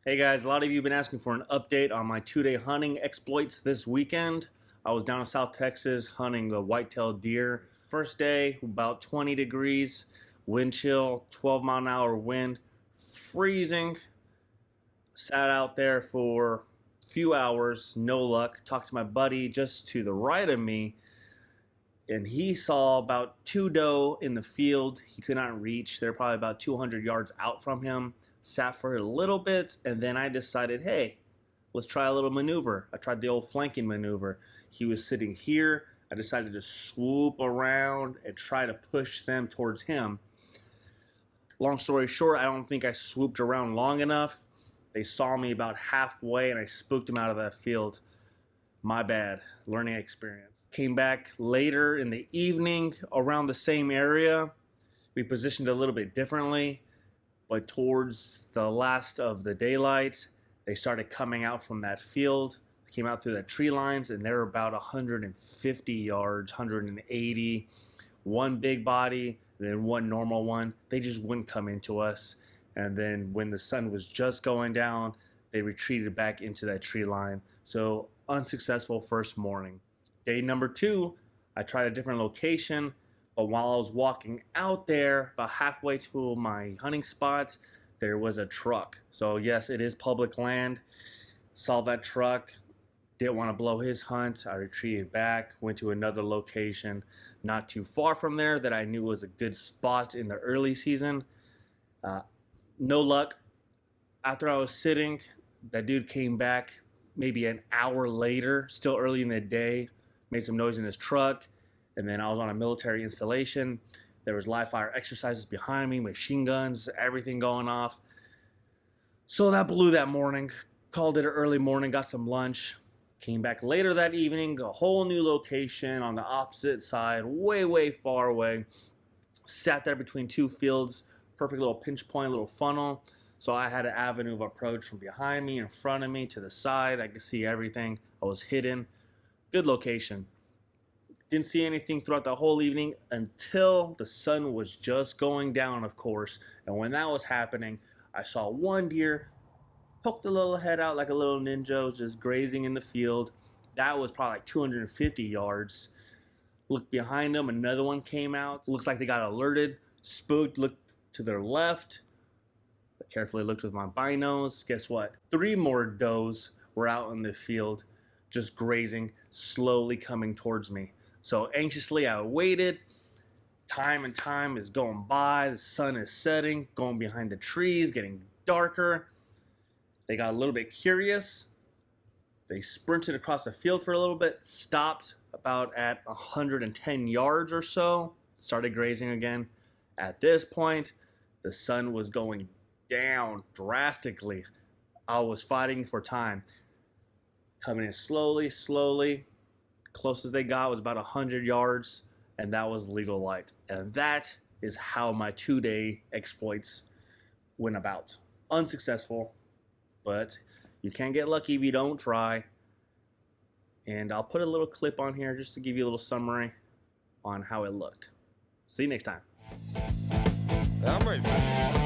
Hey guys, a lot of you have been asking for an update on my 2-day hunting exploits this weekend. I was down in South Texas hunting the whitetail deer. First day, about 20 degrees, wind chill, 12-mile-an-hour wind, freezing. Sat out there for a few hours, no luck. Talked to my buddy just to the right of me, and he saw about 2 doe in the field he could not reach. They're probably about 200 yards out from him. Sat for a little bit, and then I decided, hey, let's try a little maneuver. I tried the old flanking maneuver. He was sitting here. I decided to swoop around and try to push them towards him. Long story short, I don't think I swooped around long enough. They saw me about halfway, and I spooked them out of that field. My bad. Learning experience. Came back later in the evening around the same area. We positioned a little bit differently. But towards the last of the daylight, they started coming out from that field. They came out through the tree lines, and they're about 150 yards, 180. One big body, and then one normal one. They just wouldn't come into us. And then when the sun was just going down, they retreated back into that tree line. So unsuccessful first morning. Day number 2, I tried a different location. But while I was walking out there, about halfway to my hunting spot, there was a truck. So yes, it is public land. Saw that truck, didn't want to blow his hunt. I retreated back, went to another location not too far from there that I knew was a good spot in the early season. No luck. After I was sitting, that dude came back maybe an hour later, still early in the day, made some noise in his truck. And then I was on a military installation. There was live fire exercises behind me, machine guns, everything going off. So that blew that morning. Called it an early morning, got some lunch. Came back later that evening, a whole new location on the opposite side, way, way far away. Sat there between 2 fields, perfect little pinch point, little funnel. So I had an avenue of approach from behind me, in front of me, to the side. I could see everything. I was hidden. Good location. Didn't see anything throughout the whole evening until the sun was just going down, of course. And when that was happening, I saw one deer poked a little head out like a little ninja, just grazing in the field. That was probably like 250 yards. Looked behind them, another one came out. Looks like they got alerted, spooked, looked to their left. I carefully looked with my binos. Guess what? 3 more does were out in the field, just grazing, slowly coming towards me. So anxiously I waited. Time and time is going by. The sun is setting, going behind the trees, getting darker. They got a little bit curious. They sprinted across the field for a little bit, stopped about at 110 yards or so, started grazing again. At this point, the sun was going down drastically. I was fighting for time. Coming in slowly, slowly. Closest they got was about 100 yards, and that was legal light. And that is how my 2-day exploits went about. Unsuccessful, but you can't get lucky if you don't try. And I'll put a little clip on here just to give you a little summary on how it looked. See you next time. I'm ready.